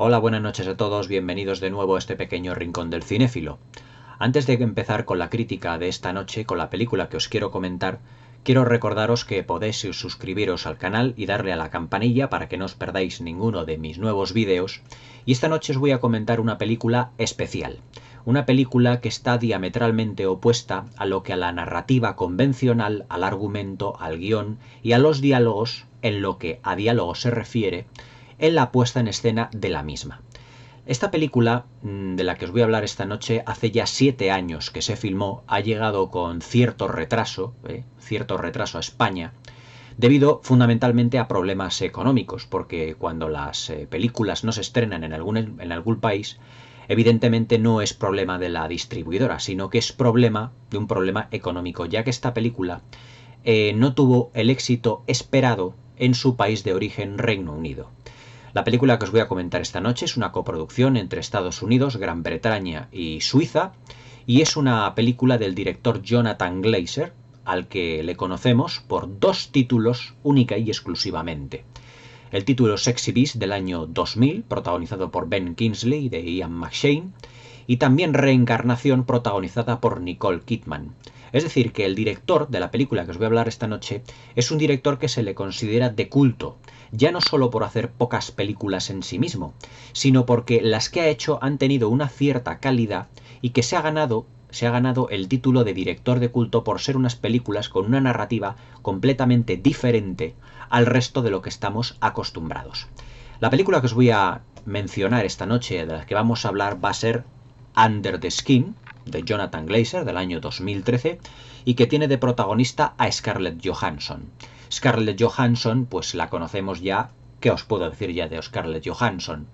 Hola, buenas noches a todos, bienvenidos de nuevo a este pequeño rincón del cinéfilo. Antes de empezar con la crítica de esta noche, con la película que os quiero comentar, quiero recordaros que podéis suscribiros al canal y darle a la campanilla para que no os perdáis ninguno de mis nuevos vídeos. Y esta noche os voy a comentar una película especial. Una película que está diametralmente opuesta a lo que a la narrativa convencional, al argumento, al guión y a los diálogos, en lo que a diálogos se refiere, en la puesta en escena de la misma. Esta película, de la que os voy a hablar esta noche, hace ya 7 años que se filmó, ha llegado con cierto retraso a España, debido fundamentalmente a problemas económicos, porque cuando las películas no se estrenan en algún país, evidentemente no es problema de la distribuidora, sino que es problema de un problema económico, ya que esta película no tuvo el éxito esperado en su país de origen, Reino Unido. La película que os voy a comentar esta noche es una coproducción entre Estados Unidos, Gran Bretaña y Suiza, y es una película del director Jonathan Glazer, al que le conocemos por 2 títulos única y exclusivamente. El título Sexy Beast del año 2000, protagonizado por Ben Kingsley de Ian McShane, y también Reencarnación, protagonizada por Nicole Kidman. Es decir, que el director de la película que os voy a hablar esta noche es un director que se le considera de culto, ya no solo por hacer pocas películas en sí mismo, sino porque las que ha hecho han tenido una cierta calidad y que se ha ganado el título de director de culto por ser unas películas con una narrativa completamente diferente al resto de lo que estamos acostumbrados. La película que os voy a mencionar esta noche, de la que vamos a hablar, va a ser Under the Skin, de Jonathan Glazer, del año 2013, y que tiene de protagonista a Scarlett Johansson. Scarlett Johansson, pues la conocemos ya. ¿Qué os puedo decir ya de Scarlett Johansson?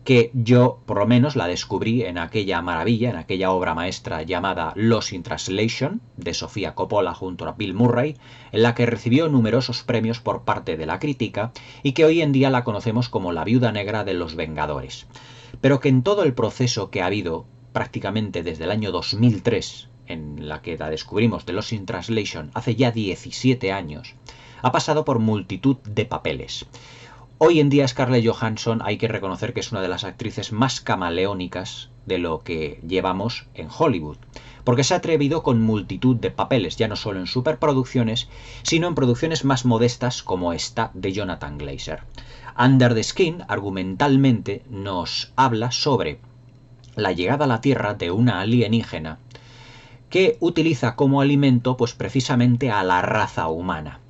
Que yo, por lo menos, la descubrí en aquella maravilla, en aquella obra maestra llamada Lost in Translation, de Sofía Coppola junto a Bill Murray, en la que recibió numerosos premios por parte de la crítica y que hoy en día la conocemos como la Viuda Negra de los Vengadores. Pero que en todo el proceso que ha habido, prácticamente desde el año 2003, en la que la descubrimos de Lost in Translation, hace ya 17 años, ha pasado por multitud de papeles. Hoy en día Scarlett Johansson hay que reconocer que es una de las actrices más camaleónicas de lo que llevamos en Hollywood, porque se ha atrevido con multitud de papeles, ya no solo en superproducciones, sino en producciones más modestas como esta de Jonathan Glazer. Under the Skin, argumentalmente, nos habla sobre la llegada a la Tierra de una alienígena que utiliza como alimento pues precisamente a la raza humana.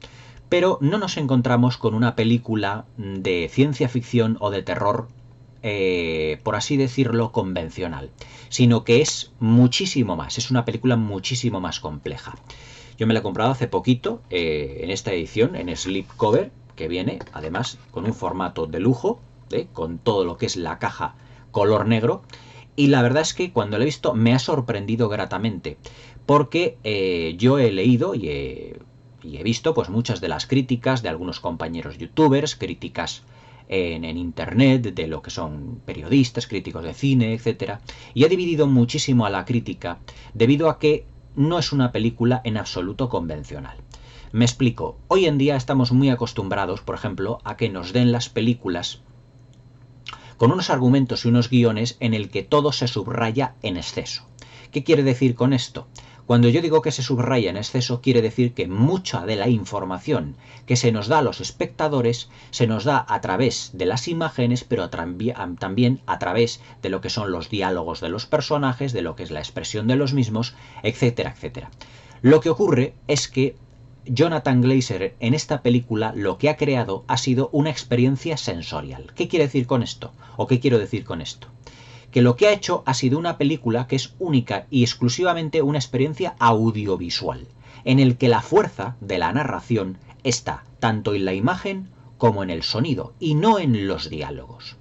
Pero no nos encontramos con una película de ciencia ficción o de terror, por así decirlo, convencional, sino que es muchísimo más, es una película muchísimo más compleja. Yo me la he comprado hace poquito, en esta edición, en slipcover, que viene además con un formato de lujo, con todo lo que es la caja color negro, y la verdad es que cuando la he visto me ha sorprendido gratamente, porque yo he leído y he visto pues muchas de las críticas de algunos compañeros youtubers, críticas en internet, de lo que son periodistas, críticos de cine, etcétera, y he dividido muchísimo a la crítica debido a que no es una película en absoluto convencional. Me explico. Hoy en día estamos muy acostumbrados, por ejemplo, a que nos den las películas con unos argumentos y unos guiones en el que todo se subraya en exceso. ¿Qué quiere decir con esto? Cuando yo digo que se subraya en exceso, quiere decir que mucha de la información que se nos da a los espectadores se nos da a través de las imágenes, pero también a través de lo que son los diálogos de los personajes, de lo que es la expresión de los mismos, etcétera, etcétera. Lo que ocurre es que Jonathan Glazer en esta película lo que ha creado ha sido una experiencia sensorial. ¿Qué quiere decir con esto? ¿O qué quiero decir con esto? Que lo que ha hecho ha sido una película que es única y exclusivamente una experiencia audiovisual, en el que la fuerza de la narración está tanto en la imagen como en el sonido, y no en los diálogos.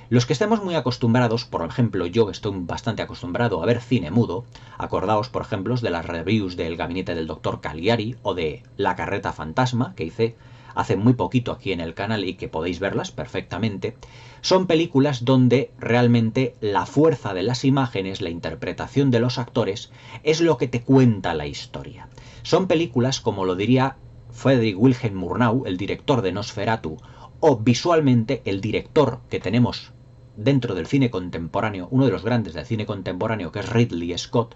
Los que estamos muy acostumbrados, por ejemplo yo que estoy bastante acostumbrado a ver cine mudo, acordaos por ejemplo de las reviews del Gabinete del Dr. Caligari o de La Carreta Fantasma, que hice hace muy poquito aquí en el canal y que podéis verlas perfectamente, son películas donde realmente la fuerza de las imágenes, la interpretación de los actores, es lo que te cuenta la historia. Son películas, como lo diría Friedrich Wilhelm Murnau, el director de Nosferatu, o visualmente el director que tenemos dentro del cine contemporáneo, uno de los grandes del cine contemporáneo, que es Ridley Scott,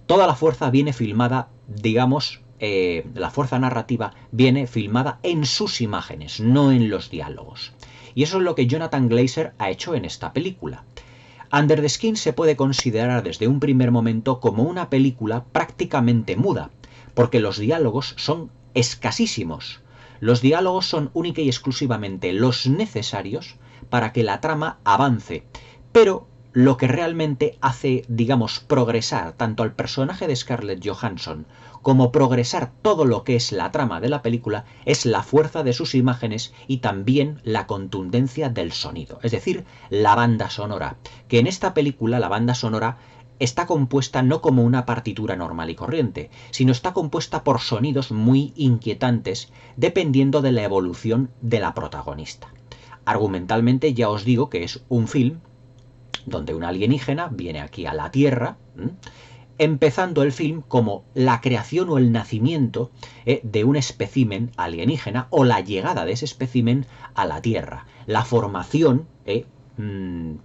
toda la fuerza viene filmada, digamos, la fuerza narrativa viene filmada en sus imágenes, no en los diálogos. Y eso es lo que Jonathan Glazer ha hecho en esta película. Under the Skin se puede considerar desde un primer momento como una película prácticamente muda, porque los diálogos son escasísimos. Los diálogos son única y exclusivamente los necesarios para que la trama avance, pero lo que realmente hace, digamos, progresar tanto al personaje de Scarlett Johansson como progresar todo lo que es la trama de la película es la fuerza de sus imágenes y también la contundencia del sonido, es decir, la banda sonora, que en esta película la banda sonora está compuesta no como una partitura normal y corriente, sino está compuesta por sonidos muy inquietantes dependiendo de la evolución de la protagonista. Argumentalmente ya os digo que es un film donde un alienígena viene aquí a la Tierra, empezando el film como la creación o el nacimiento de un espécimen alienígena o la llegada de ese espécimen a la Tierra, la formación,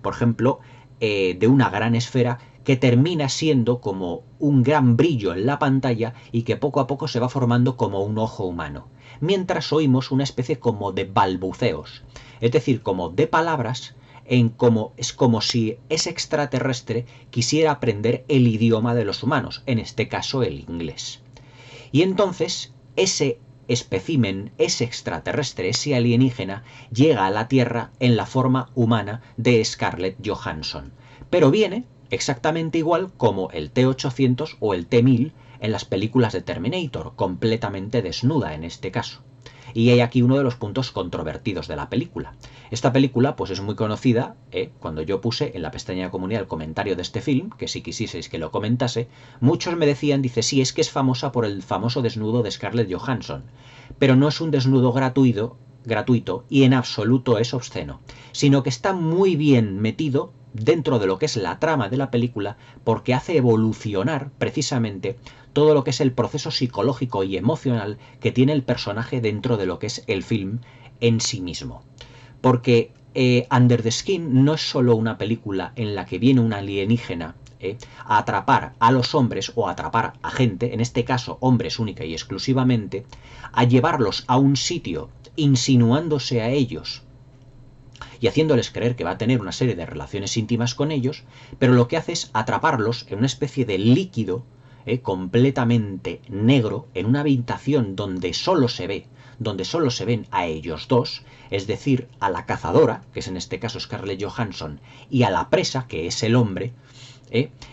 por ejemplo, de una gran esfera que termina siendo como un gran brillo en la pantalla y que poco a poco se va formando como un ojo humano, mientras oímos una especie como de balbuceos, es decir, como de palabras. Es como si ese extraterrestre quisiera aprender el idioma de los humanos, en este caso el inglés. Y entonces ese espécimen, ese extraterrestre, ese alienígena, llega a la Tierra en la forma humana de Scarlett Johansson. Pero viene exactamente igual como el T-800 o el T-1000 en las películas de Terminator, completamente desnuda en este caso. Y hay aquí uno de los puntos controvertidos de la película. Esta película pues es muy conocida, cuando yo puse en la pestaña de comunidad el comentario de este film, que si quisieseis que lo comentase, muchos me decían, dice, sí, es que es famosa por el famoso desnudo de Scarlett Johansson, pero no es un desnudo gratuito y en absoluto es obsceno, sino que está muy bien metido dentro de lo que es la trama de la película porque hace evolucionar precisamente todo lo que es el proceso psicológico y emocional que tiene el personaje dentro de lo que es el film en sí mismo. Porque Under the Skin no es solo una película en la que viene un alienígena a atrapar a los hombres o a atrapar a gente, en este caso hombres única y exclusivamente, a llevarlos a un sitio insinuándose a ellos y haciéndoles creer que va a tener una serie de relaciones íntimas con ellos, pero lo que hace es atraparlos en una especie de líquido completamente negro, en una habitación donde solo se ven a ellos dos, es decir, a la cazadora, que es en este caso Scarlett Johansson, y a la presa, que es el hombre,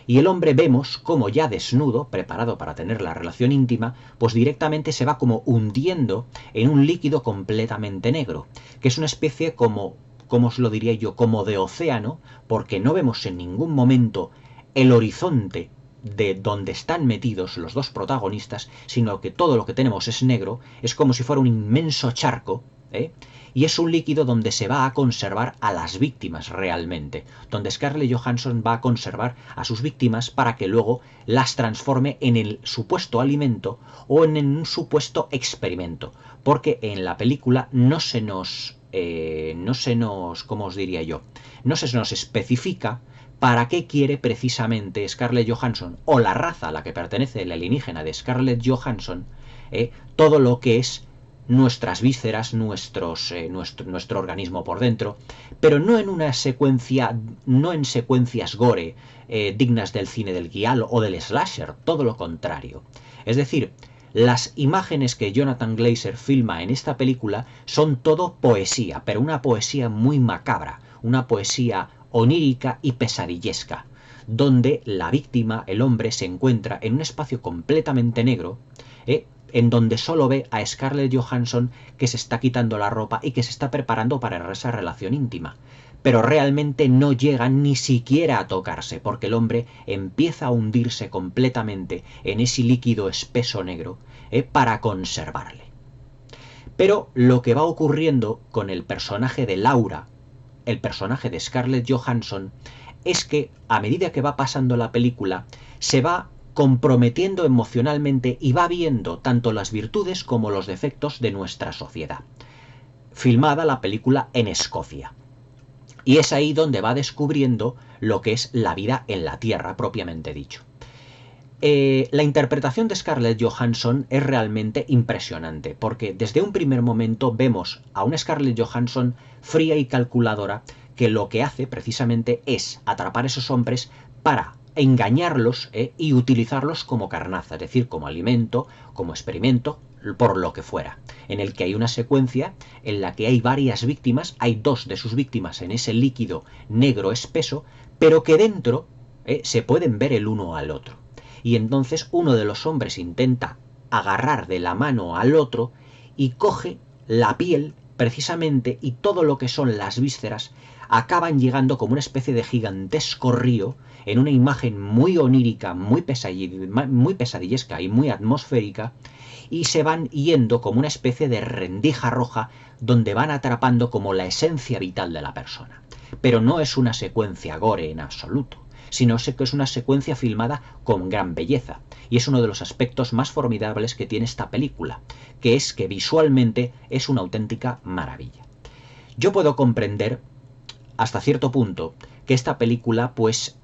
y el hombre vemos como ya desnudo, preparado para tener la relación íntima, pues directamente se va como hundiendo en un líquido completamente negro, que es una especie como os lo diría yo, como de océano, porque no vemos en ningún momento el horizonte de donde están metidos los dos protagonistas, sino que todo lo que tenemos es negro, es como si fuera un inmenso charco, y es un líquido donde se va a conservar a las víctimas realmente, donde Scarlett Johansson va a conservar a sus víctimas para que luego las transforme en el supuesto alimento o en un supuesto experimento, porque en la película no se nos, ¿cómo os diría yo? No se nos especifica para qué quiere precisamente Scarlett Johansson o la raza a la que pertenece el alienígena de Scarlett Johansson todo lo que es nuestras vísceras, nuestro organismo por dentro, pero no en una secuencia, no en secuencias gore dignas del cine del giallo o del slasher, todo lo contrario. Es decir, las imágenes que Jonathan Glazer filma en esta película son todo poesía, pero una poesía muy macabra, una poesía onírica y pesadillesca, donde la víctima, el hombre, se encuentra en un espacio completamente negro, en donde solo ve a Scarlett Johansson que se está quitando la ropa y que se está preparando para esa relación íntima. Pero realmente no llegan ni siquiera a tocarse, porque el hombre empieza a hundirse completamente en ese líquido espeso negro para conservarle. Pero lo que va ocurriendo con el personaje de Laura, el personaje de Scarlett Johansson, es que a medida que va pasando la película se va comprometiendo emocionalmente y va viendo tanto las virtudes como los defectos de nuestra sociedad. Filmada la película en Escocia. Y es ahí donde va descubriendo lo que es la vida en la Tierra, propiamente dicho. La interpretación de Scarlett Johansson es realmente impresionante, porque desde un primer momento vemos a una Scarlett Johansson fría y calculadora que lo que hace precisamente es atrapar a esos hombres para engañarlos y utilizarlos como carnaza, es decir, como alimento, como experimento, por lo que fuera, en el que hay una secuencia en la que hay varias víctimas, hay dos de sus víctimas en ese líquido negro espeso, pero que dentro se pueden ver el uno al otro. Y entonces uno de los hombres intenta agarrar de la mano al otro y coge la piel precisamente, y todo lo que son las vísceras acaban llegando como una especie de gigantesco río en una imagen muy onírica, muy pesadillesca y muy atmosférica, y se van yendo como una especie de rendija roja donde van atrapando como la esencia vital de la persona. Pero no es una secuencia gore en absoluto, sino que es una secuencia filmada con gran belleza. Y es uno de los aspectos más formidables que tiene esta película, que es que visualmente es una auténtica maravilla. Yo puedo comprender, hasta cierto punto, que esta película pues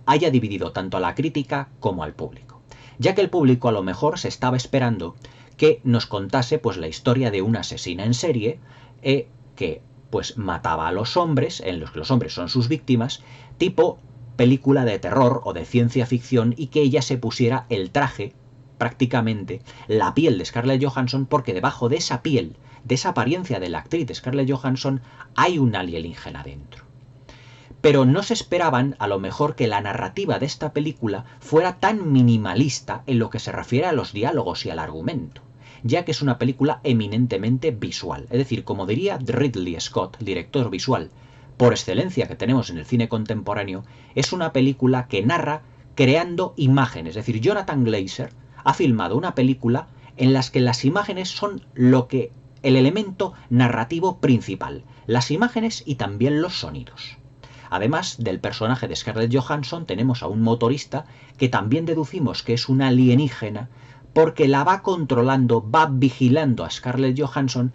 haya dividido tanto a la crítica como al público, ya que el público a lo mejor se estaba esperando que nos contase pues la historia de una asesina en serie que pues mataba a los hombres, en los que los hombres son sus víctimas, tipo película de terror o de ciencia ficción, y que ella se pusiera el traje, prácticamente la piel de Scarlett Johansson, porque debajo de esa piel, de esa apariencia de la actriz de Scarlett Johansson, hay un alienígena dentro. Pero no se esperaban a lo mejor que la narrativa de esta película fuera tan minimalista en lo que se refiere a los diálogos y al argumento, ya que es una película eminentemente visual. Es decir, como diría Ridley Scott, director visual por excelencia que tenemos en el cine contemporáneo, es una película que narra creando imágenes. Es decir, Jonathan Glazer ha filmado una película en las que las imágenes son el elemento narrativo principal, las imágenes y también los sonidos. Además del personaje de Scarlett Johansson, tenemos a un motorista que también deducimos que es un alienígena, porque la va controlando, va vigilando a Scarlett Johansson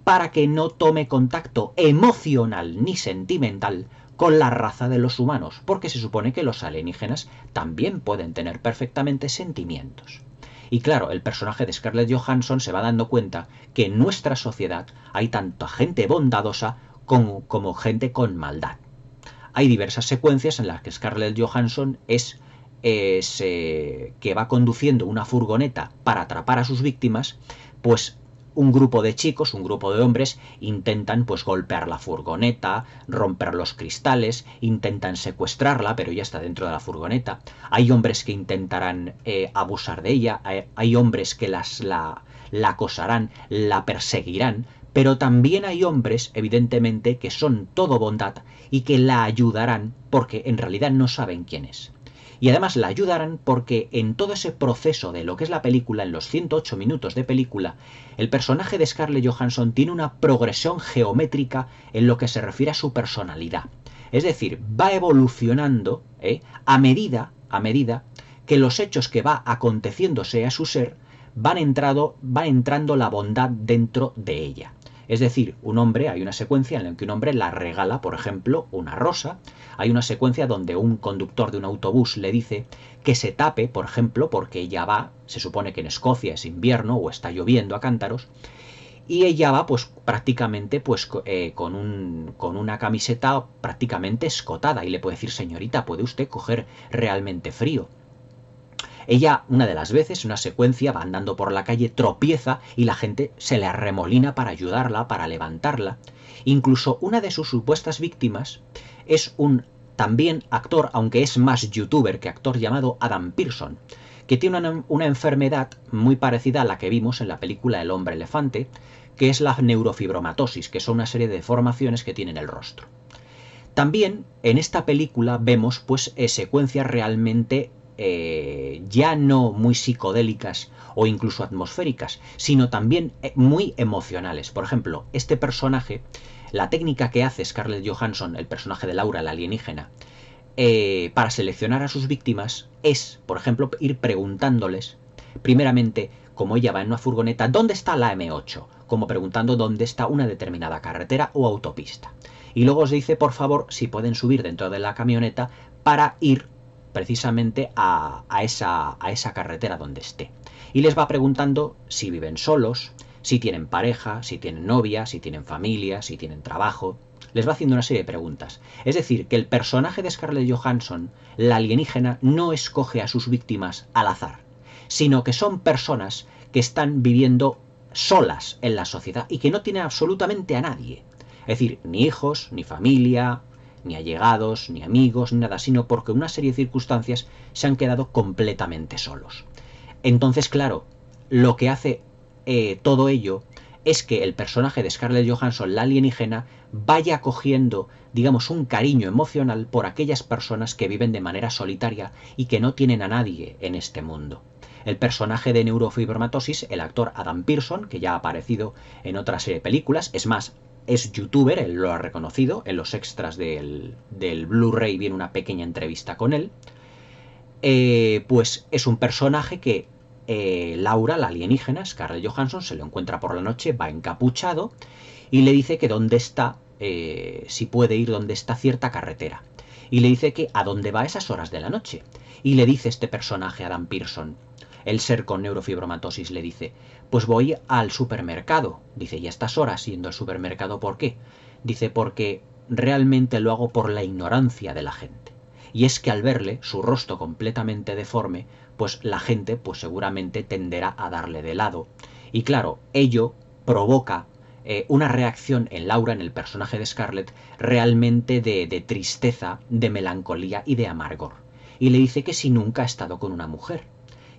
para que no tome contacto emocional ni sentimental con la raza de los humanos, porque se supone que los alienígenas también pueden tener perfectamente sentimientos. Y claro, el personaje de Scarlett Johansson se va dando cuenta que en nuestra sociedad hay tanta gente bondadosa como gente con maldad. Hay diversas secuencias en las que Scarlett Johansson que va conduciendo una furgoneta para atrapar a sus víctimas, pues un grupo de chicos, un grupo de hombres, intentan pues golpear la furgoneta, romper los cristales, intentan secuestrarla, pero ya está dentro de la furgoneta. Hay hombres que intentarán abusar de ella, hay hombres que la acosarán, la perseguirán, pero también hay hombres, evidentemente, que son todo bondad y que la ayudarán porque en realidad no saben quién es. Y además la ayudarán porque en todo ese proceso de lo que es la película, en los 108 minutos de película, el personaje de Scarlett Johansson tiene una progresión geométrica en lo que se refiere a su personalidad. Es decir, va evolucionando a medida que los hechos que va aconteciéndose a su ser van entrando la bondad dentro de ella. Es decir, hay una secuencia en la que un hombre la regala, por ejemplo, una rosa. Hay una secuencia donde un conductor de un autobús le dice que se tape, por ejemplo, porque ella se supone que en Escocia es invierno o está lloviendo a cántaros, y ella va pues prácticamente con una camiseta prácticamente escotada, y le puede decir: señorita, ¿puede usted coger realmente frío? Ella, una de las veces, una secuencia, va andando por la calle, tropieza y la gente se le arremolina para ayudarla, para levantarla. Incluso una de sus supuestas víctimas es un también actor, aunque es más youtuber que actor, llamado Adam Pearson, que tiene una enfermedad muy parecida a la que vimos en la película El hombre elefante, que es la neurofibromatosis, que son una serie de deformaciones que tiene en el rostro. También en esta película vemos pues secuencias realmente ya no muy psicodélicas o incluso atmosféricas, sino también muy emocionales. Por ejemplo, este personaje, la técnica que hace Scarlett Johansson, el personaje de Laura, la alienígena, para seleccionar a sus víctimas es, por ejemplo, ir preguntándoles, primeramente, como ella va en una furgoneta, ¿dónde está la M8? Como preguntando dónde está una determinada carretera o autopista. y luego os dice, por favor, si pueden subir dentro de la camioneta para ir precisamente a esa carretera donde esté. Y les va preguntando si viven solos, si tienen pareja, si tienen novia, si tienen familia, si tienen trabajo. Les va haciendo una serie de preguntas. Es decir, que el personaje de Scarlett Johansson, la alienígena, no escoge a sus víctimas al azar, sino que son personas que están viviendo solas en la sociedad y que no tienen absolutamente a nadie. Es decir, ni hijos, ni familia, ni allegados, ni amigos, ni nada, sino porque una serie de circunstancias se han quedado completamente solos. Entonces, claro, lo que hace todo ello es que el personaje de Scarlett Johansson, la alienígena, vaya cogiendo, digamos, un cariño emocional por aquellas personas que viven de manera solitaria y que no tienen a nadie en este mundo. El personaje de Neurofibromatosis, el actor Adam Pearson, que ya ha aparecido en otra serie de películas, es más, es youtuber, él lo ha reconocido, en los extras del Blu-ray viene una pequeña entrevista con él, pues es un personaje que Laura, la alienígena, Scarlett Johansson, se lo encuentra por la noche, va encapuchado y le dice que dónde está, si puede ir donde está cierta carretera. Y le dice que a dónde va a esas horas de la noche. Y le dice este personaje, Adam Pearson, el ser con neurofibromatosis, le dice, pues voy al supermercado. Dice, ¿y a estas horas yendo al supermercado por qué? Dice, porque realmente lo hago por la ignorancia de la gente. Y es que al verle, su rostro completamente deforme, pues la gente pues seguramente tenderá a darle de lado. Y claro, ello provoca una reacción en Laura, en el personaje de Scarlett, realmente de tristeza, de melancolía y de amargor. Y le dice que si nunca ha estado con una mujer.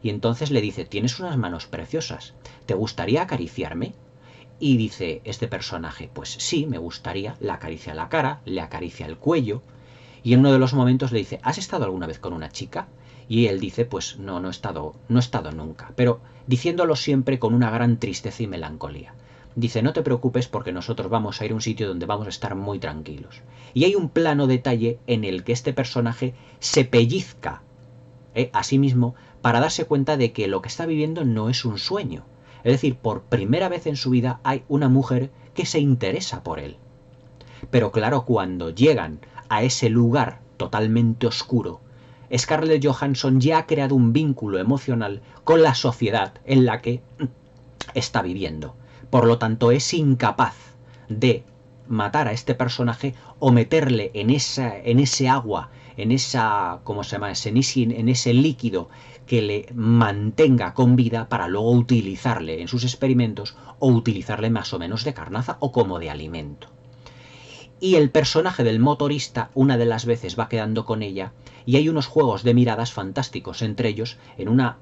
Y entonces le dice, tienes unas manos preciosas, ¿te gustaría acariciarme? Y dice este personaje, pues sí, me gustaría, le acaricia la cara, le acaricia el cuello, y en uno de los momentos le dice, ¿has estado alguna vez con una chica? Y él dice, pues no he estado nunca, pero diciéndolo siempre con una gran tristeza y melancolía. Dice, no te preocupes porque nosotros vamos a ir a un sitio donde vamos a estar muy tranquilos. Y hay un plano detalle en el que este personaje se pellizca a sí mismo para darse cuenta de que lo que está viviendo no es un sueño. Es decir, por primera vez en su vida hay una mujer que se interesa por él. Pero claro, cuando llegan a ese lugar totalmente oscuro, Scarlett Johansson ya ha creado un vínculo emocional con la sociedad en la que está viviendo. Por lo tanto, es incapaz de matar a este personaje o meterle en ese agua, en esa, ¿cómo se llama? En ese líquido que le mantenga con vida para luego utilizarle en sus experimentos o utilizarle más o menos de carnaza o como de alimento. Y el personaje del motorista una de las veces va quedando con ella y hay unos juegos de miradas fantásticos entre ellos en una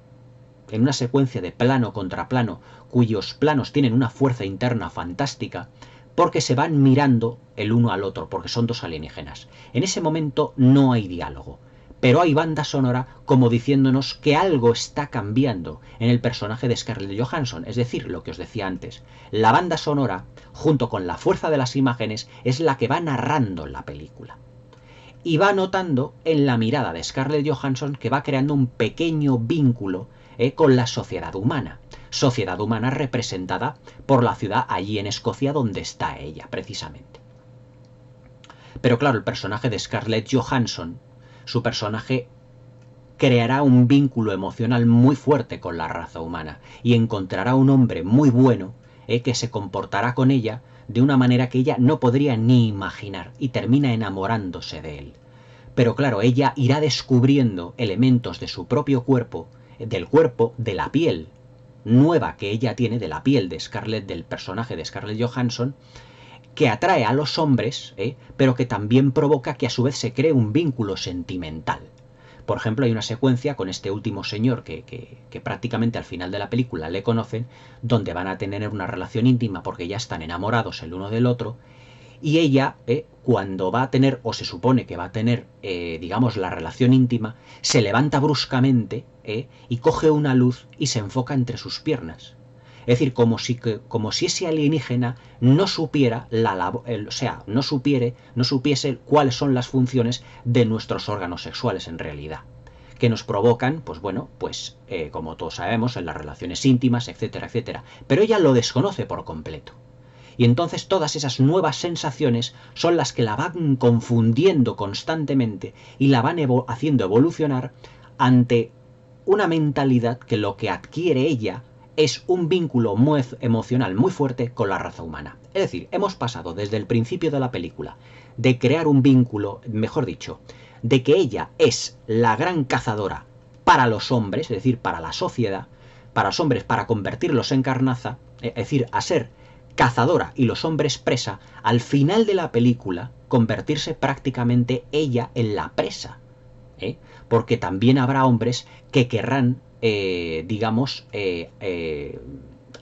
secuencia de plano contra plano cuyos planos tienen una fuerza interna fantástica porque se van mirando el uno al otro porque son dos alienígenas. En ese momento no hay diálogo, pero hay banda sonora como diciéndonos que algo está cambiando en el personaje de Scarlett Johansson, es decir, lo que os decía antes. La banda sonora, junto con la fuerza de las imágenes, es la que va narrando la película. Y va notando en la mirada de Scarlett Johansson que va creando un pequeño vínculo con la sociedad humana representada por la ciudad allí en Escocia donde está ella, precisamente. Pero claro, el personaje de Scarlett Johansson, su personaje creará un vínculo emocional muy fuerte con la raza humana y encontrará un hombre muy bueno que se comportará con ella de una manera que ella no podría ni imaginar y termina enamorándose de él. Pero claro, ella irá descubriendo elementos de su propio cuerpo, de la piel nueva que ella tiene, de la piel de Scarlett, del personaje de Scarlett Johansson, que atrae a los hombres, pero que también provoca que a su vez se cree un vínculo sentimental. Por ejemplo, hay una secuencia con este último señor que prácticamente al final de la película le conocen, donde van a tener una relación íntima porque ya están enamorados el uno del otro, y ella, cuando va a tener, o se supone que va a tener, digamos, la relación íntima, se levanta bruscamente y coge una luz y se enfoca entre sus piernas. Es decir, como si ese alienígena no supiera no supiese cuáles son las funciones de nuestros órganos sexuales en realidad, que nos provocan, pues bueno, como todos sabemos, en las relaciones íntimas, etcétera, etcétera. Pero ella lo desconoce por completo. Y entonces todas esas nuevas sensaciones son las que la van confundiendo constantemente y la van haciendo evolucionar ante una mentalidad que lo que adquiere ella es un vínculo muy emocional muy fuerte con la raza humana. Es decir, hemos pasado desde el principio de la película de crear un vínculo, mejor dicho, de que ella es la gran cazadora para los hombres, es decir, para la sociedad, para los hombres, para convertirlos en carnaza, es decir, a ser cazadora y los hombres presa, al final de la película convertirse prácticamente ella en la presa, porque también habrá hombres que querrán,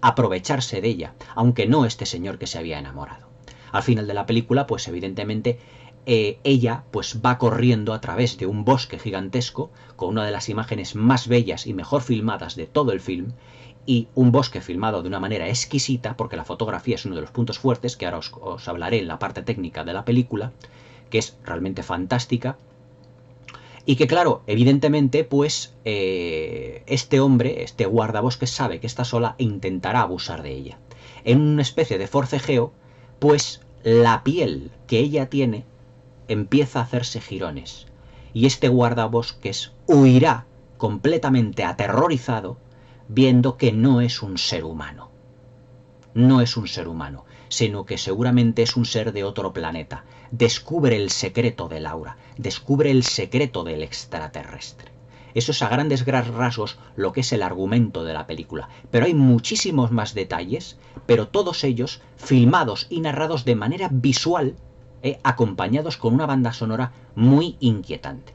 aprovecharse de ella, aunque no este señor que se había enamorado. Al final de la película, pues evidentemente ella pues va corriendo a través de un bosque gigantesco con una de las imágenes más bellas y mejor filmadas de todo el film, y un bosque filmado de una manera exquisita, porque la fotografía es uno de los puntos fuertes, que ahora os hablaré en la parte técnica de la película, que es realmente fantástica. Y que claro, evidentemente, pues este hombre, este guardabosques, sabe que está sola e intentará abusar de ella. En una especie de forcejeo, pues la piel que ella tiene empieza a hacerse jirones. Y este guardabosques huirá completamente aterrorizado, viendo que no es un ser humano. No es un ser humano, sino que seguramente es un ser de otro planeta. Descubre el secreto de Laura, descubre el secreto del extraterrestre. Eso es a grandes rasgos lo que es el argumento de la película. Pero hay muchísimos más detalles, pero todos ellos filmados y narrados de manera visual, acompañados con una banda sonora muy inquietante.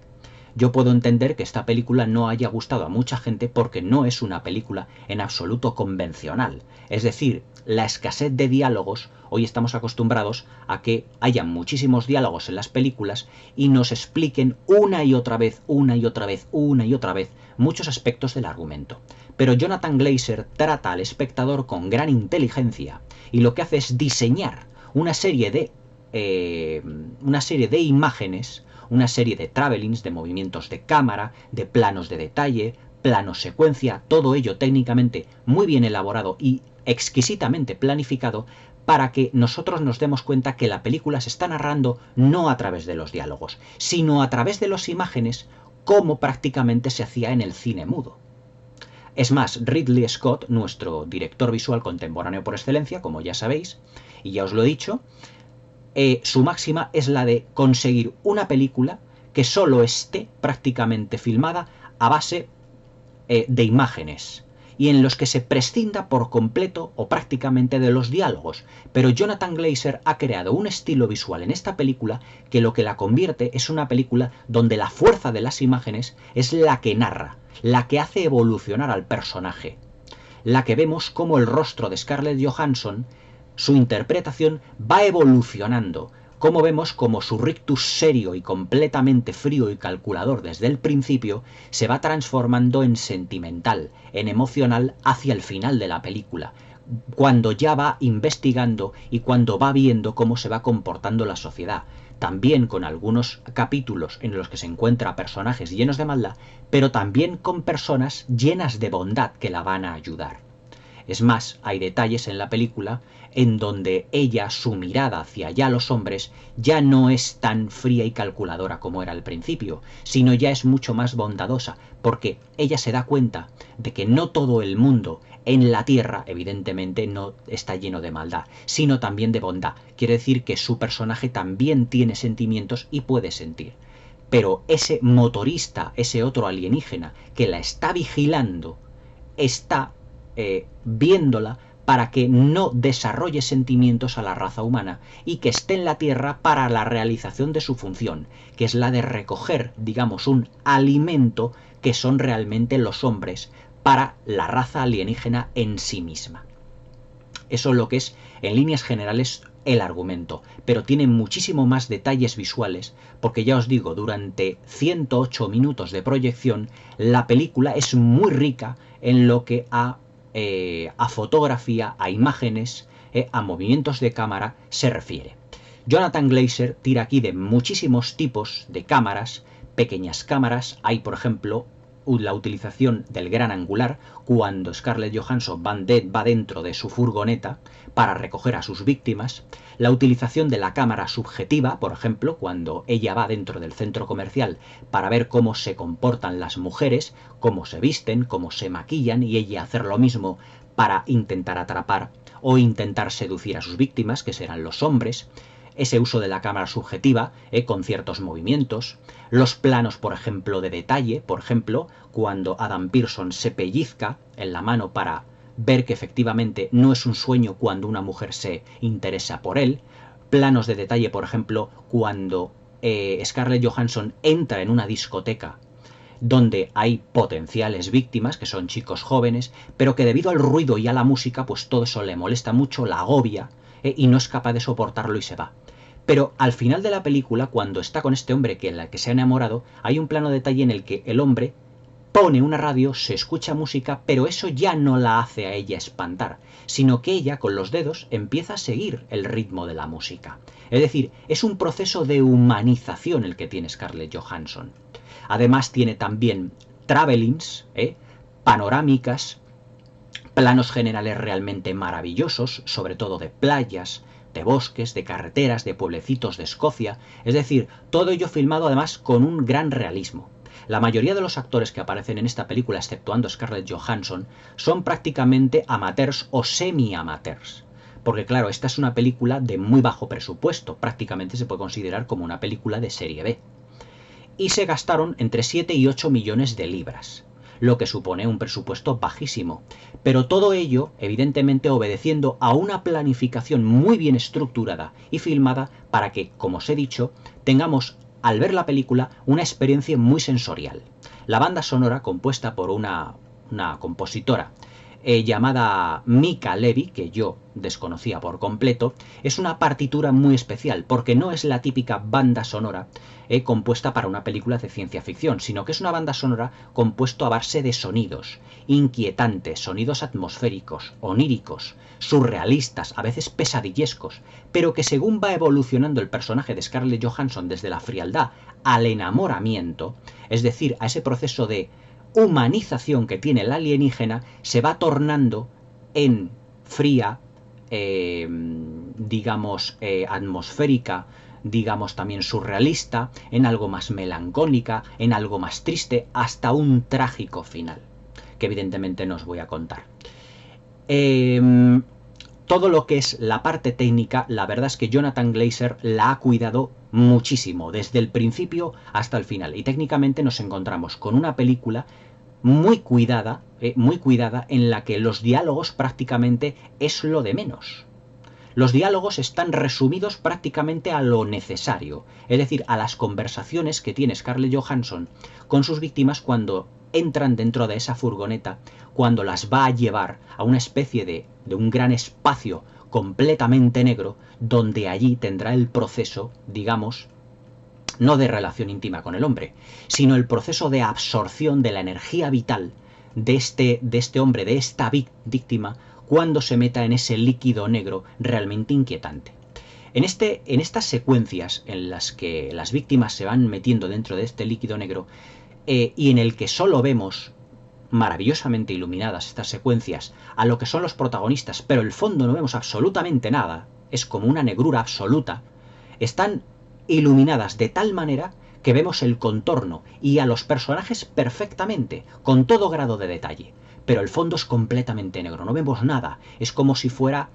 Yo puedo entender que esta película no haya gustado a mucha gente porque no es una película en absoluto convencional. Es decir, la escasez de diálogos, hoy estamos acostumbrados a que haya muchísimos diálogos en las películas y nos expliquen una y otra vez muchos aspectos del argumento. Pero Jonathan Glazer trata al espectador con gran inteligencia y lo que hace es diseñar una serie de imágenes, una serie de travelings, de movimientos de cámara, de planos de detalle, planos secuencia, todo ello técnicamente muy bien elaborado y exquisitamente planificado para que nosotros nos demos cuenta que la película se está narrando no a través de los diálogos, sino a través de las imágenes, como prácticamente se hacía en el cine mudo. Es más, Ridley Scott, nuestro director visual contemporáneo por excelencia, como ya sabéis, y ya os lo he dicho, su máxima es la de conseguir una película que solo esté prácticamente filmada a base de imágenes y en los que se prescinda por completo o prácticamente de los diálogos. Pero Jonathan Glazer ha creado un estilo visual en esta película que lo que la convierte es una película donde la fuerza de las imágenes es la que narra, la que hace evolucionar al personaje, la que vemos como el rostro de Scarlett Johansson, su interpretación va evolucionando, como vemos como su rictus serio y completamente frío y calculador desde el principio se va transformando en sentimental, en emocional hacia el final de la película, cuando ya va investigando y cuando va viendo cómo se va comportando la sociedad, también con algunos capítulos en los que se encuentra personajes llenos de maldad, pero también con personas llenas de bondad que la van a ayudar. Es más, hay detalles en la película en donde ella, su mirada hacia allá los hombres, ya no es tan fría y calculadora como era al principio, sino ya es mucho más bondadosa, porque ella se da cuenta de que no todo el mundo en la Tierra, evidentemente, no está lleno de maldad, sino también de bondad. Quiere decir que su personaje también tiene sentimientos y puede sentir. Pero ese motorista, ese otro alienígena que la está vigilando, está viéndola para que no desarrolle sentimientos a la raza humana y que esté en la Tierra para la realización de su función, que es la de recoger, digamos, un alimento que son realmente los hombres para la raza alienígena en sí misma. Eso es lo que es, en líneas generales, el argumento, pero tiene muchísimo más detalles visuales, porque ya os digo, durante 108 minutos de proyección, la película es muy rica en lo que a fotografía, a imágenes, a movimientos de cámara se refiere. Jonathan Glazer tira aquí de muchísimos tipos de cámaras, pequeñas cámaras. Hay, por ejemplo, la utilización del gran angular cuando Scarlett Johansson va dentro de su furgoneta para recoger a sus víctimas, la utilización de la cámara subjetiva, por ejemplo, cuando ella va dentro del centro comercial para ver cómo se comportan las mujeres, cómo se visten, cómo se maquillan, y ella hacer lo mismo para intentar atrapar o intentar seducir a sus víctimas, que serán los hombres. Ese uso de la cámara subjetiva con ciertos movimientos, los planos, por ejemplo, de detalle, por ejemplo, cuando Adam Pearson se pellizca en la mano para ver que efectivamente no es un sueño cuando una mujer se interesa por él, planos de detalle, por ejemplo, cuando Scarlett Johansson entra en una discoteca donde hay potenciales víctimas, que son chicos jóvenes, pero que debido al ruido y a la música, pues todo eso le molesta mucho, la agobia, y no es capaz de soportarlo y se va. Pero al final de la película, cuando está con este hombre en la que se ha enamorado, hay un plano de detalle en el que el hombre pone una radio, se escucha música, pero eso ya no la hace a ella espantar, sino que ella con los dedos empieza a seguir el ritmo de la música. Es decir, es un proceso de humanización el que tiene Scarlett Johansson. Además tiene también travelings, panorámicas, planos generales realmente maravillosos, sobre todo de playas, de bosques, de carreteras, de pueblecitos de Escocia, es decir, todo ello filmado además con un gran realismo. La mayoría de los actores que aparecen en esta película, exceptuando Scarlett Johansson, son prácticamente amateurs o semi-amateurs. Porque claro, esta es una película de muy bajo presupuesto, prácticamente se puede considerar como una película de serie B. Y se gastaron entre 7 y 8 millones de libras, lo que supone un presupuesto bajísimo. Pero todo ello, evidentemente, obedeciendo a una planificación muy bien estructurada y filmada para que, como os he dicho, tengamos al ver la película una experiencia muy sensorial. La banda sonora, compuesta por una compositora llamada Mika Levi, que yo desconocía por completo, es una partitura muy especial, porque no es la típica banda sonora compuesta para una película de ciencia ficción, sino que es una banda sonora compuesta a base de sonidos inquietantes, sonidos atmosféricos, oníricos, surrealistas, a veces pesadillescos, pero que según va evolucionando el personaje de Scarlett Johansson desde la frialdad al enamoramiento, es decir, a ese proceso de humanización que tiene el alienígena, se va tornando en fría, digamos, atmosférica, digamos también surrealista, en algo más melancólica, en algo más triste, hasta un trágico final, que evidentemente no os voy a contar. Todo lo que es la parte técnica, la verdad es que Jonathan Glazer la ha cuidado muchísimo, desde el principio hasta el final. Y técnicamente nos encontramos con una película muy cuidada, en la que los diálogos prácticamente es lo de menos. Los diálogos están resumidos prácticamente a lo necesario, es decir, a las conversaciones que tiene Scarlett Johansson con sus víctimas cuando entran dentro de esa furgoneta, cuando las va a llevar a una especie de un gran espacio completamente negro, donde allí tendrá el proceso, digamos, no de relación íntima con el hombre, sino el proceso de absorción de la energía vital de este hombre, de esta víctima, cuando se meta en ese líquido negro realmente inquietante. En estas secuencias en las que las víctimas se van metiendo dentro de este líquido negro, y en el que solo vemos maravillosamente iluminadas estas secuencias a lo que son los protagonistas, pero el fondo no vemos absolutamente nada, es como una negrura absoluta, están iluminadas de tal manera que vemos el contorno y a los personajes perfectamente, con todo grado de detalle, pero el fondo es completamente negro, no vemos nada, es como si fuera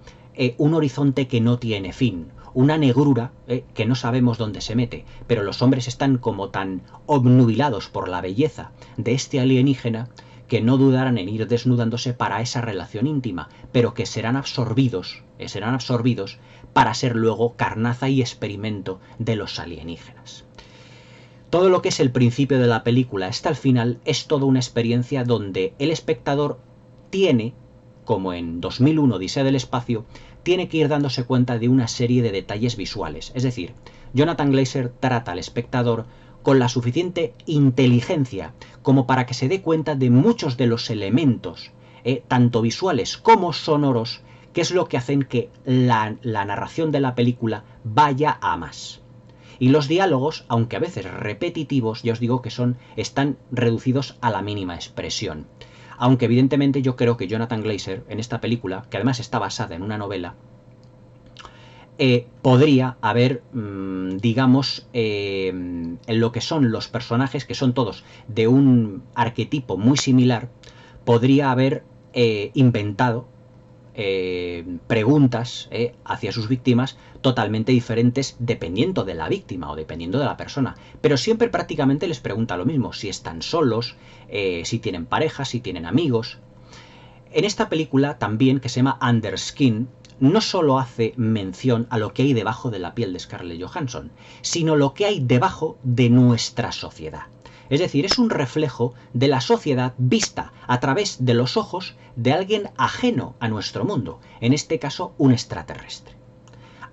un horizonte que no tiene fin, una negrura que no sabemos dónde se mete, pero los hombres están como tan obnubilados por la belleza de este alienígena que no dudarán en ir desnudándose para esa relación íntima, pero que serán absorbidos para ser luego carnaza y experimento de los alienígenas. Todo lo que es el principio de la película hasta el final es toda una experiencia donde el espectador tiene, como en 2001 Odisea del Espacio, tiene que ir dándose cuenta de una serie de detalles visuales. Es decir, Jonathan Glazer trata al espectador con la suficiente inteligencia como para que se dé cuenta de muchos de los elementos, tanto visuales como sonoros, que es lo que hacen que la narración de la película vaya a más. Y los diálogos, aunque a veces repetitivos, ya os digo que están reducidos a la mínima expresión. Aunque evidentemente yo creo que Jonathan Glazer, en esta película, que además está basada en una novela, podría haber, digamos, en lo que son los personajes, que son todos de un arquetipo muy similar, podría haber inventado preguntas hacia sus víctimas totalmente diferentes dependiendo de la víctima o dependiendo de la persona, pero siempre prácticamente les pregunta lo mismo: si están solos, si tienen pareja, si tienen amigos. En esta película también, que se llama Under Skin, no solo hace mención a lo que hay debajo de la piel de Scarlett Johansson, sino lo que hay debajo de nuestra sociedad. Es decir, es un reflejo de la sociedad vista a través de los ojos de alguien ajeno a nuestro mundo, en este caso un extraterrestre.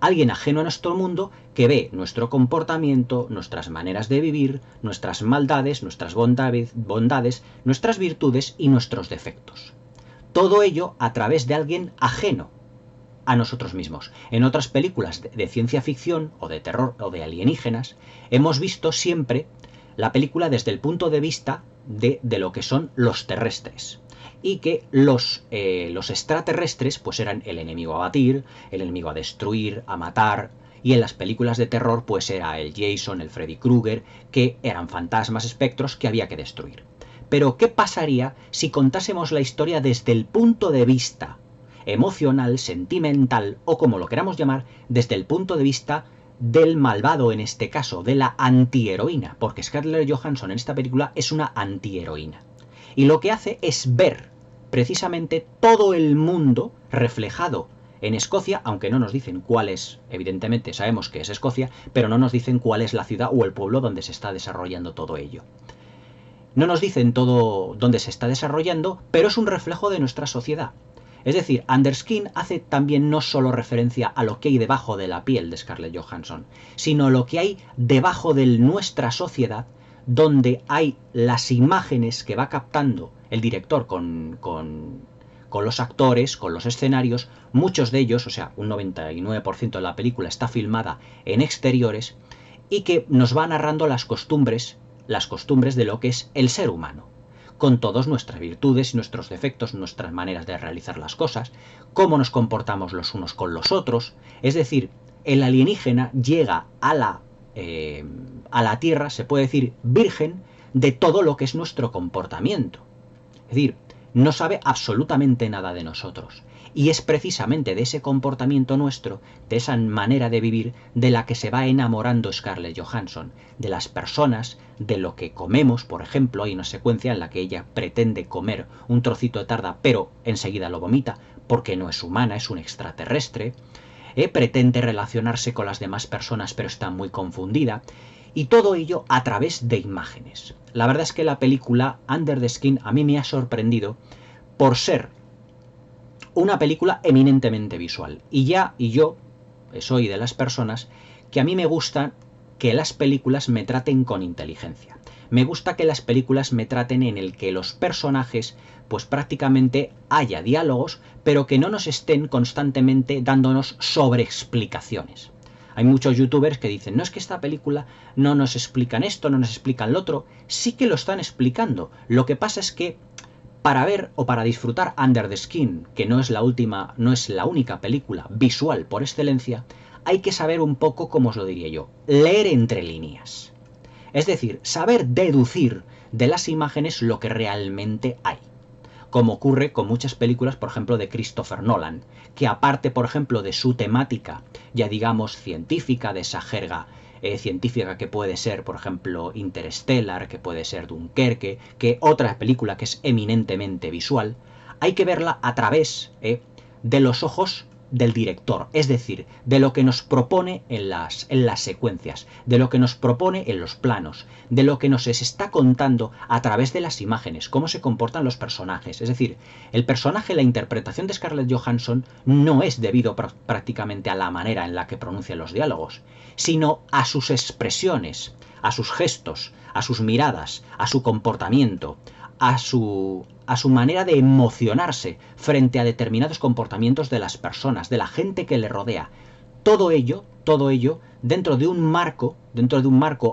Alguien ajeno a nuestro mundo que ve nuestro comportamiento, nuestras maneras de vivir, nuestras maldades, nuestras bondades, nuestras virtudes y nuestros defectos. Todo ello a través de alguien ajeno a nosotros mismos. En otras películas de ciencia ficción o de terror o de alienígenas hemos visto siempre la película desde el punto de vista de lo que son los terrestres, y que los extraterrestres pues eran el enemigo a batir, el enemigo a destruir, a matar, y en las películas de terror pues era el Jason, el Freddy Krueger, que eran fantasmas, espectros que había que destruir. Pero ¿qué pasaría si contásemos la historia desde el punto de vista emocional, sentimental o como lo queramos llamar, desde el punto de vista del malvado, en este caso, de la antiheroína? Porque Scarlett Johansson en esta película es una antiheroína. Y lo que hace es ver precisamente todo el mundo reflejado en Escocia, aunque no nos dicen cuál es, evidentemente sabemos que es Escocia, pero no nos dicen cuál es la ciudad o el pueblo donde se está desarrollando todo ello. No nos dicen todo dónde se está desarrollando, pero es un reflejo de nuestra sociedad. Es decir, Under Skin hace también no solo referencia a lo que hay debajo de la piel de Scarlett Johansson, sino lo que hay debajo de nuestra sociedad, donde hay las imágenes que va captando el director con los actores, con los escenarios. Muchos de ellos, o sea, un 99% de la película está filmada en exteriores, y que nos va narrando las costumbres de lo que es el ser humano, con todas nuestras virtudes y nuestros defectos, nuestras maneras de realizar las cosas, cómo nos comportamos los unos con los otros. Es decir, el alienígena llega a la Tierra, se puede decir, virgen de todo lo que es nuestro comportamiento. Es decir, no sabe absolutamente nada de nosotros. Y es precisamente de ese comportamiento nuestro, de esa manera de vivir, de la que se va enamorando Scarlett Johansson, de las personas, de lo que comemos. Por ejemplo, hay una secuencia en la que ella pretende comer un trocito de tarta, pero enseguida lo vomita, porque no es humana, es un extraterrestre. Pretende relacionarse con las demás personas, pero está muy confundida. Y todo ello a través de imágenes. La verdad es que la película Under the Skin a mí me ha sorprendido por ser una película eminentemente visual. Y yo soy de las personas que a mí me gusta que las películas me traten con inteligencia. Me gusta que las películas me traten en el que los personajes pues prácticamente haya diálogos, pero que no nos estén constantemente dándonos sobreexplicaciones. Hay muchos youtubers que dicen: no, es que esta película no nos explican esto, no nos explican lo otro. Sí que lo están explicando. Lo que pasa es que para ver o para disfrutar Under the Skin, que no es la única película visual por excelencia, hay que saber un poco, como os lo diría yo, leer entre líneas. Es decir, saber deducir de las imágenes lo que realmente hay. Como ocurre con muchas películas, por ejemplo, de Christopher Nolan, que aparte, por ejemplo, de su temática, ya digamos, científica, de esa jerga científica que puede ser, por ejemplo, Interstellar, que puede ser Dunkerque, que otra película que es eminentemente visual, hay que verla a través de los ojos del director, es decir, de lo que nos propone en las secuencias, de lo que nos propone en los planos, de lo que nos está contando a través de las imágenes, cómo se comportan los personajes. Es decir, el personaje, la interpretación de Scarlett Johansson no es debido prácticamente a la manera en la que pronuncia los diálogos, sino a sus expresiones, a sus gestos, a sus miradas, a su comportamiento, a su manera de emocionarse frente a determinados comportamientos de las personas, de la gente que le rodea. Todo ello dentro de un marco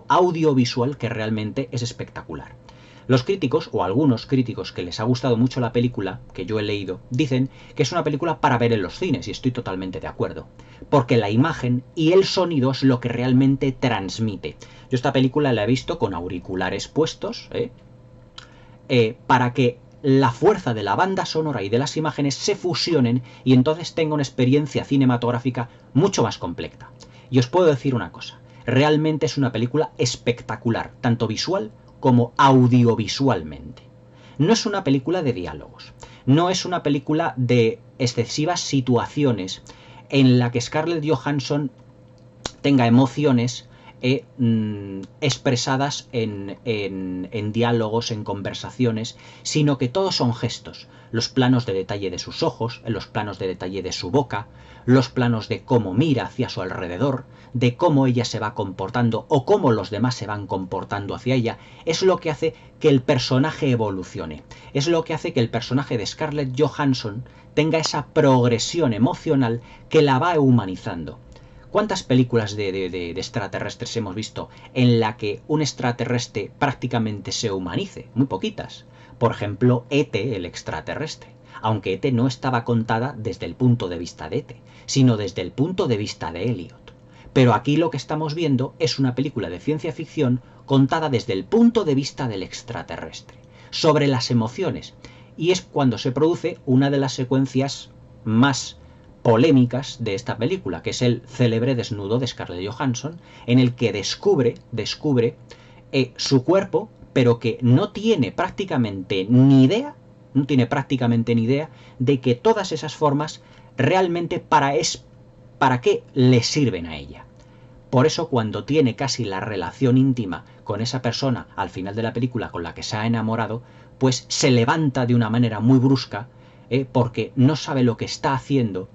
audiovisual que realmente es espectacular. Los críticos, o algunos críticos que les ha gustado mucho la película, que yo he leído, dicen que es una película para ver en los cines, y estoy totalmente de acuerdo, porque la imagen y el sonido es lo que realmente transmite. Yo esta película la he visto con auriculares puestos, para que la fuerza de la banda sonora y de las imágenes se fusionen y entonces tenga una experiencia cinematográfica mucho más completa. Y os puedo decir una cosa, realmente es una película espectacular, tanto visual como audiovisualmente. No es una película de diálogos, no es una película de excesivas situaciones en la que Scarlett Johansson tenga emociones expresadas en diálogos, en conversaciones, sino que todos son gestos. Los planos de detalle de sus ojos, los planos de detalle de su boca, los planos de cómo mira hacia su alrededor, de cómo ella se va comportando o cómo los demás se van comportando hacia ella, es lo que hace que el personaje evolucione. Es lo que hace que el personaje de Scarlett Johansson tenga esa progresión emocional que la va humanizando. ¿Cuántas películas de extraterrestres hemos visto en la que un extraterrestre prácticamente se humanice? Muy poquitas. Por ejemplo, E.T., el extraterrestre. Aunque E.T. no estaba contada desde el punto de vista de E.T., sino desde el punto de vista de Elliot. Pero aquí lo que estamos viendo es una película de ciencia ficción contada desde el punto de vista del extraterrestre, sobre las emociones. Y es cuando se produce una de las secuencias más polémicas de esta película, que es el célebre desnudo de Scarlett Johansson, en el que descubre su cuerpo, pero que no tiene prácticamente ni idea de que todas esas formas realmente para qué le sirven a ella. Por eso cuando tiene casi la relación íntima con esa persona al final de la película con la que se ha enamorado, pues se levanta de una manera muy brusca, porque no sabe lo que está haciendo,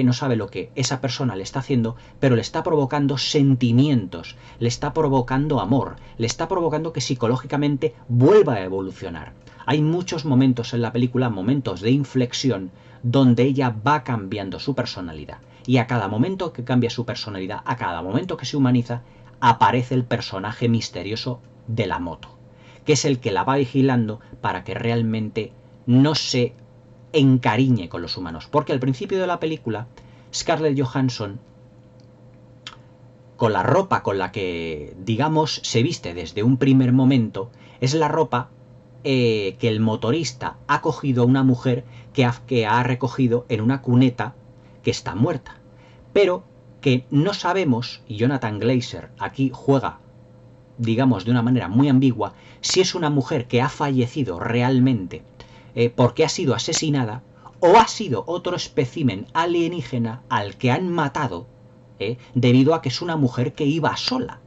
no sabe lo que esa persona le está haciendo, pero le está provocando sentimientos, le está provocando amor, le está provocando que psicológicamente vuelva a evolucionar. Hay muchos momentos en la película, momentos de inflexión, donde ella va cambiando su personalidad. Y a cada momento que cambia su personalidad, a cada momento que se humaniza, aparece el personaje misterioso de la moto, que es el que la va vigilando para que realmente no se encariñe con los humanos. Porque al principio de la película, Scarlett Johansson, con la ropa con la que, digamos, se viste desde un primer momento, es la ropa que el motorista ha cogido a una mujer que ha recogido en una cuneta que está muerta. Pero que no sabemos, y Jonathan Glazer aquí juega, digamos, de una manera muy ambigua, si es una mujer que ha fallecido realmente porque ha sido asesinada o ha sido otro espécimen alienígena al que han matado debido a que es una mujer que iba sola.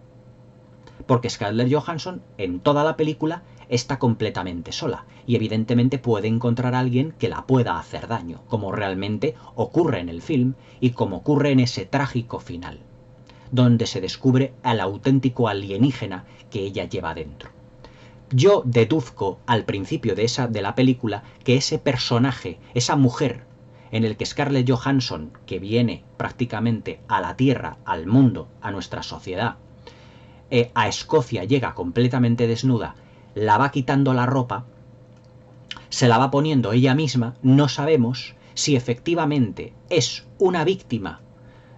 Porque Scarlett Johansson en toda la película está completamente sola y evidentemente puede encontrar a alguien que la pueda hacer daño, como realmente ocurre en el film y como ocurre en ese trágico final, donde se descubre al auténtico alienígena que ella lleva dentro. Yo deduzco al principio de la película que ese personaje, esa mujer en el que Scarlett Johansson, que viene prácticamente a la Tierra, al mundo, a nuestra sociedad, a Escocia llega completamente desnuda, la va quitando la ropa, se la va poniendo ella misma, no sabemos si efectivamente es una víctima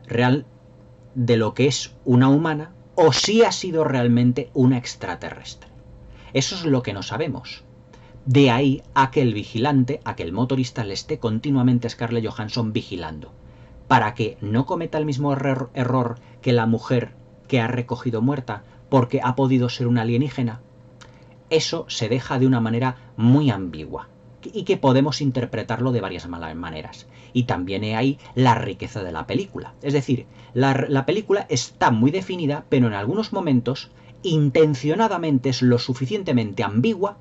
real de lo que es una humana o si ha sido realmente una extraterrestre. Eso es lo que no sabemos. De ahí a que el vigilante, a que el motorista le esté continuamente a Scarlett Johansson vigilando, para que no cometa el mismo error que la mujer que ha recogido muerta porque ha podido ser una alienígena. Eso se deja de una manera muy ambigua y que podemos interpretarlo de varias maneras. Y también hay ahí la riqueza de la película. Es decir, la película está muy definida, pero en algunos momentos intencionadamente es lo suficientemente ambigua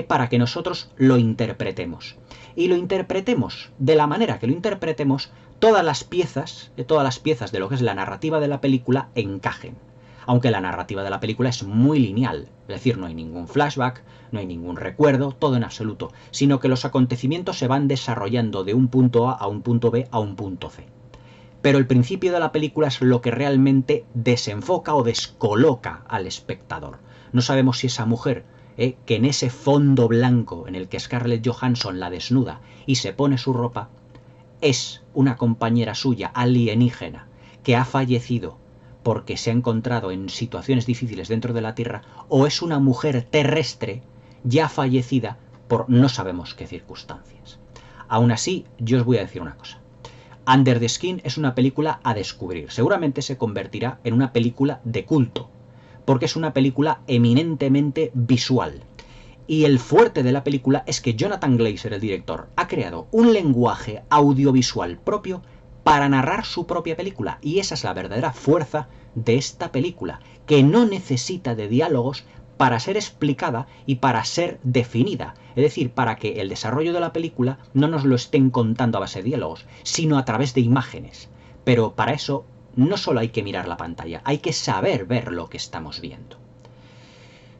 para que nosotros lo interpretemos. Y lo interpretemos de la manera que lo interpretemos, todas las piezas de lo que es la narrativa de la película encajen. Aunque la narrativa de la película es muy lineal, es decir, no hay ningún flashback, no hay ningún recuerdo, todo en absoluto, sino que los acontecimientos se van desarrollando de un punto A un punto B a un punto C. pero el principio de la película es lo que realmente desenfoca o descoloca al espectador. No sabemos si esa mujer, que en ese fondo blanco en el que Scarlett Johansson la desnuda y se pone su ropa, es una compañera suya alienígena que ha fallecido porque se ha encontrado en situaciones difíciles dentro de la Tierra, o es una mujer terrestre ya fallecida por no sabemos qué circunstancias. Aún así, yo os voy a decir una cosa. Under the Skin es una película a descubrir. Seguramente se convertirá en una película de culto, porque es una película eminentemente visual. Y el fuerte de la película es que Jonathan Glazer, el director, ha creado un lenguaje audiovisual propio para narrar su propia película. Y esa es la verdadera fuerza de esta película, que no necesita de diálogos para ser explicada y para ser definida. Es decir, para que el desarrollo de la película no nos lo estén contando a base de diálogos, sino a través de imágenes. Pero para eso no solo hay que mirar la pantalla, hay que saber ver lo que estamos viendo.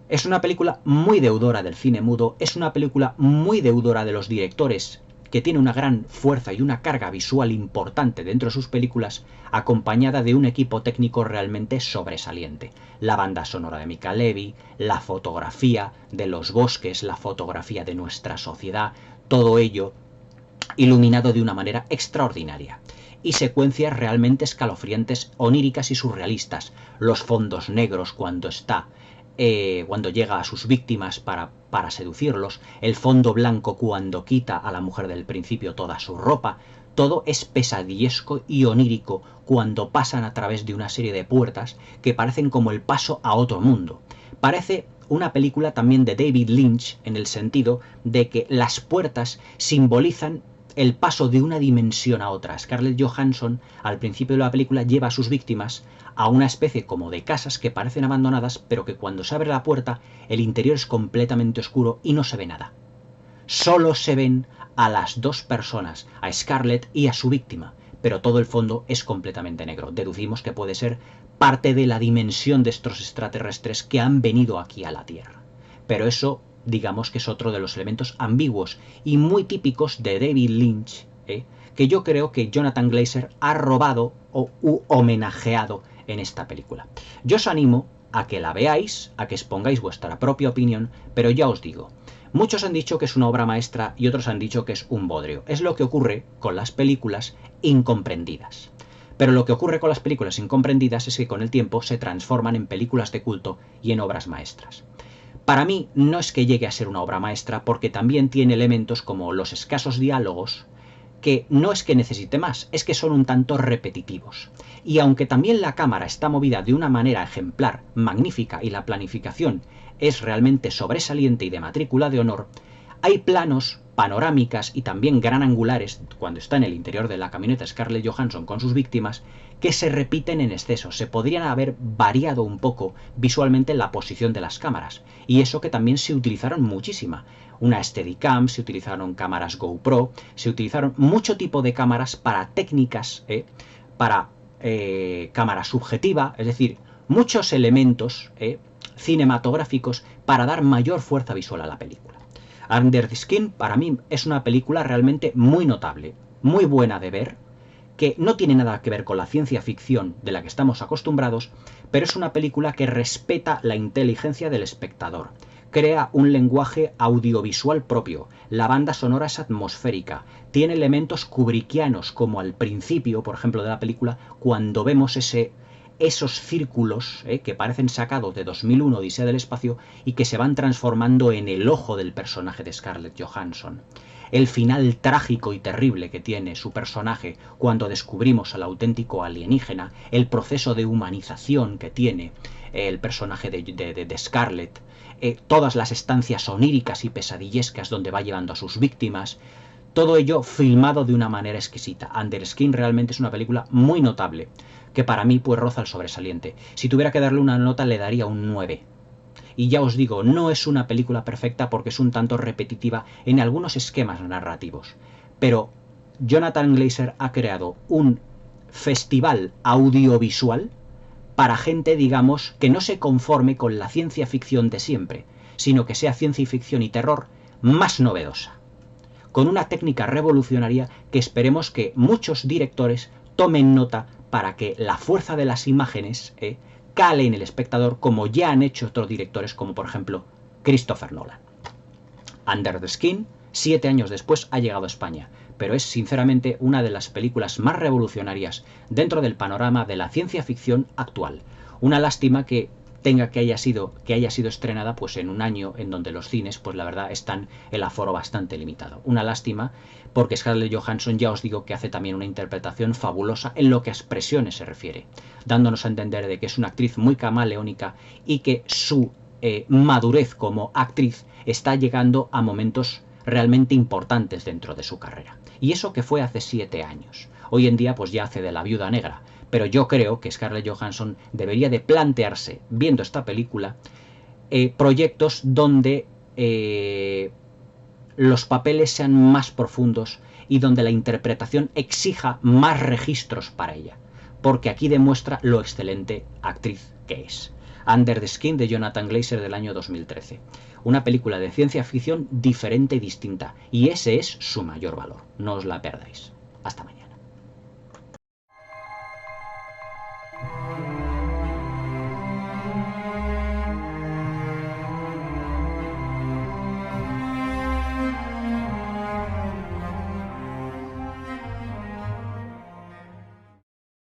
Es una película muy deudora del cine mudo, es una película muy deudora de los directores, que tiene una gran fuerza y una carga visual importante dentro de sus películas, acompañada de un equipo técnico realmente sobresaliente. La banda sonora de Mica Levi, la fotografía de los bosques, la fotografía de nuestra sociedad, todo ello iluminado de una manera extraordinaria. Y secuencias realmente escalofriantes, oníricas y surrealistas. Los fondos negros cuando llega a sus víctimas para seducirlos, el fondo blanco cuando quita a la mujer del principio toda su ropa, todo es pesadillesco y onírico cuando pasan a través de una serie de puertas que parecen como el paso a otro mundo. Parece una película también de David Lynch en el sentido de que las puertas simbolizan el paso de una dimensión a otra. Scarlett Johansson al principio de la película lleva a sus víctimas a una especie como de casas que parecen abandonadas, pero que cuando se abre la puerta el interior es completamente oscuro y no se ve nada. Solo se ven a las dos personas, a Scarlett y a su víctima, pero todo el fondo es completamente negro. Deducimos que puede ser parte de la dimensión de estos extraterrestres que han venido aquí a la Tierra. Pero eso, digamos que es otro de los elementos ambiguos y muy típicos de David Lynch, que yo creo que Jonathan Glazer ha robado o homenajeado en esta película. Yo os animo a que la veáis, a que expongáis vuestra propia opinión, pero ya os digo, muchos han dicho que es una obra maestra y otros han dicho que es un bodrio. Es lo que ocurre con las películas incomprendidas. Pero lo que ocurre con las películas incomprendidas es que con el tiempo se transforman en películas de culto y en obras maestras. Para mí no es que llegue a ser una obra maestra porque también tiene elementos como los escasos diálogos, que no es que necesite más, es que son un tanto repetitivos. Y aunque también la cámara está movida de una manera ejemplar, magnífica, y la planificación es realmente sobresaliente y de matrícula de honor, hay planos, panorámicas y también gran angulares, cuando está en el interior de la camioneta Scarlett Johansson con sus víctimas, que se repiten en exceso. Se podrían haber variado un poco visualmente la posición de las cámaras, y eso que también se utilizaron muchísima. Una Steadicam, se utilizaron cámaras GoPro, se utilizaron mucho tipo de cámaras para técnicas, para cámara subjetiva, es decir, muchos elementos cinematográficos para dar mayor fuerza visual a la película. Under the Skin para mí es una película realmente muy notable, muy buena de ver, que no tiene nada que ver con la ciencia ficción de la que estamos acostumbrados, pero es una película que respeta la inteligencia del espectador. Crea un lenguaje audiovisual propio, la banda sonora es atmosférica, tiene elementos kubrickianos como al principio, por ejemplo, de la película, cuando vemos esos círculos que parecen sacados de 2001 Odisea del Espacio y que se van transformando en el ojo del personaje de Scarlett Johansson. El final trágico y terrible que tiene su personaje cuando descubrimos al auténtico alienígena, el proceso de humanización que tiene el personaje de Scarlett, todas las estancias oníricas y pesadillescas donde va llevando a sus víctimas, todo ello filmado de una manera exquisita. Under the Skin realmente es una película muy notable, que para mí pues roza el sobresaliente. Si tuviera que darle una nota le daría un 9. Y ya os digo, no es una película perfecta porque es un tanto repetitiva en algunos esquemas narrativos. Pero Jonathan Glazer ha creado un festival audiovisual para gente, digamos, que no se conforme con la ciencia ficción de siempre, sino que sea ciencia ficción y terror más novedosa, con una técnica revolucionaria que esperemos que muchos directores tomen nota para que la fuerza de las imágenes cale en el espectador, como ya han hecho otros directores, como por ejemplo Christopher Nolan. Under the Skin, 7 años después, ha llegado a España, pero es sinceramente una de las películas más revolucionarias dentro del panorama de la ciencia ficción actual. Una lástima que haya sido estrenada pues en un año en donde los cines, pues la verdad, están el aforo bastante limitado. Una lástima, porque Scarlett Johansson, ya os digo, que hace también una interpretación fabulosa en lo que a expresiones se refiere, dándonos a entender de que es una actriz muy camaleónica y que su madurez como actriz está llegando a momentos realmente importantes dentro de su carrera. Y eso que fue hace 7 años. Hoy en día pues ya hace de la Viuda Negra, pero yo creo que Scarlett Johansson debería de plantearse, viendo esta película, proyectos donde los papeles sean más profundos y donde la interpretación exija más registros para ella, porque aquí demuestra lo excelente actriz que es. Under the Skin, de Jonathan Glazer, del año 2013. Una película de ciencia ficción diferente y distinta, y ese es su mayor valor. No os la perdáis. Hasta mañana.